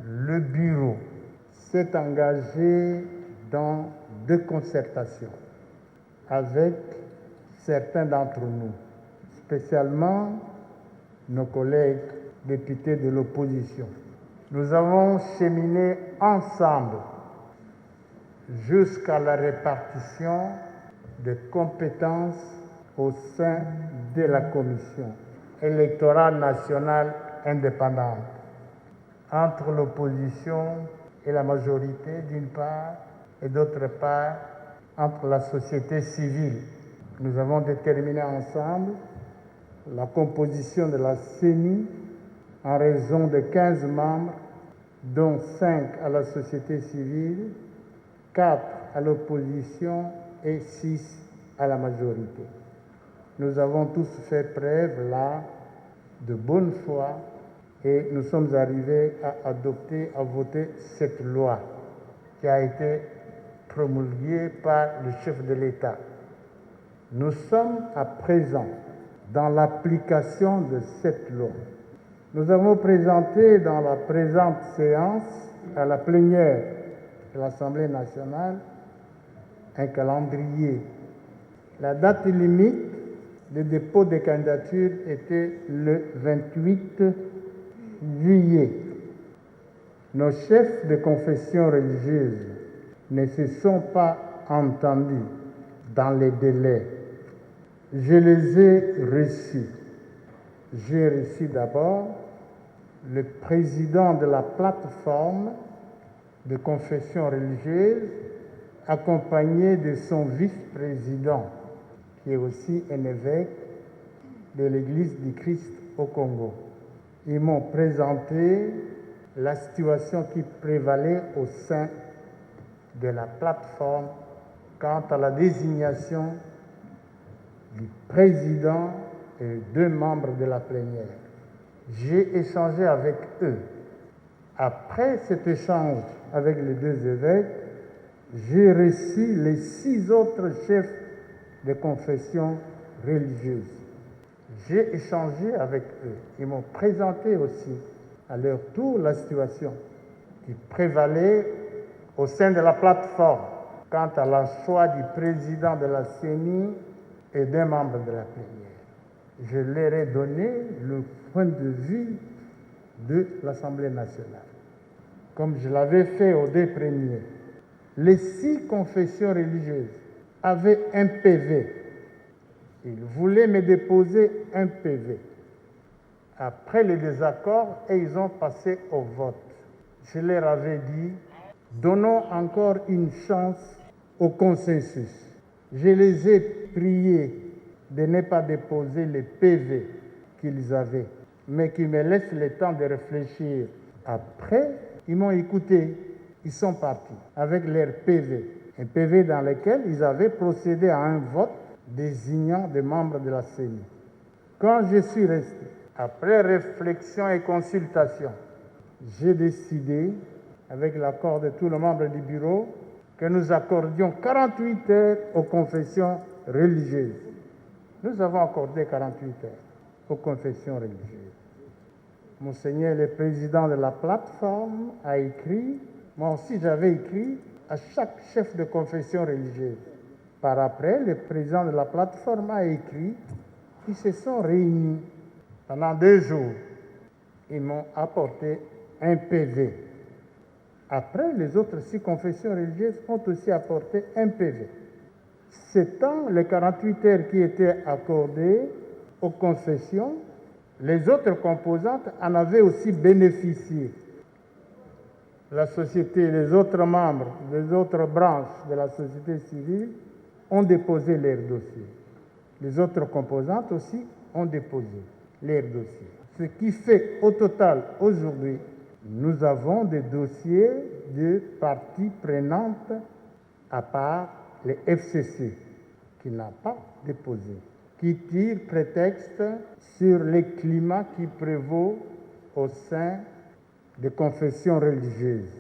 le bureau s'est engagé dans deux concertations avec certains d'entre nous, spécialement nos collègues députés de l'opposition. Nous avons cheminé ensemble jusqu'à la répartition des compétences au sein de la Commission électorale nationale indépendante entre l'opposition et la majorité d'une part et d'autre part entre la société civile. Nous avons déterminé ensemble la composition de la CENI en raison de 15 membres, dont 5 à la société civile, 4 à l'opposition et 6 à la majorité. Nous avons tous fait preuve là de bonne foi et nous sommes arrivés à adopter, à voter cette loi qui a été promulguée par le chef de l'État. Nous sommes à présent dans l'application de cette loi. Nous avons présenté dans la présente séance à la plénière de l'Assemblée nationale un calendrier. La date limite de dépôt des candidatures était le 28 juillet. Nos chefs de confession religieuse ne se sont pas entendus dans les délais. Je les ai reçus. J'ai reçu d'abord le président de la plateforme de confession religieuse, accompagné de son vice-président, qui est aussi un évêque de l'Église du Christ au Congo. Ils m'ont présenté la situation qui prévalait au sein de la plateforme quant à la désignation du président et 2 membres de la plénière. J'ai échangé avec eux. Après cet échange avec les 2 évêques, j'ai reçu les 6 autres chefs de confession religieuse. J'ai échangé avec eux. Ils m'ont présenté aussi, à leur tour, la situation qui prévalait au sein de la plateforme quant à la choix du président de la CENI et d'un membre de la plénière. Je leur ai donné le point de vue de l'Assemblée nationale, comme je l'avais fait aux 2 premiers. Les 6 confessions religieuses avaient un PV. Ils voulaient me déposer un PV. Après le désaccord, et ils ont passé au vote. Je leur avais dit, donnons encore une chance au consensus. Je les ai priés de ne pas déposer les PV qu'ils avaient, mais qu'ils me laissent le temps de réfléchir. Après, ils m'ont écouté. Ils sont partis avec leur PV. Un PV dans lequel ils avaient procédé à un vote désignant des membres de la CENI. Quand je suis resté, après réflexion et consultation, j'ai décidé, avec l'accord de tous les membres du bureau, que nous accordions 48 heures aux confessions religieuses. Nous avons accordé 48 heures aux confessions religieuses. Monseigneur le président de la plateforme a écrit, moi aussi j'avais écrit à chaque chef de confession religieuse. Par après, le président de la plateforme a écrit, ils se sont réunis pendant 2 jours. Ils m'ont apporté un PV. Après, les autres 6 confessions religieuses ont aussi apporté un PV. S'étant les 48 heures qui étaient accordées aux confessions, les autres composantes en avaient aussi bénéficié. La société, les autres membres des autres branches de la société civile ont déposé leurs dossiers. Les autres composantes aussi ont déposé leurs dossiers. Ce qui fait au total aujourd'hui, nous avons des dossiers de parties prenantes à part les FCC qui n'ont pas déposé, qui tirent prétexte sur le climat qui prévaut au sein des confessions religieuses.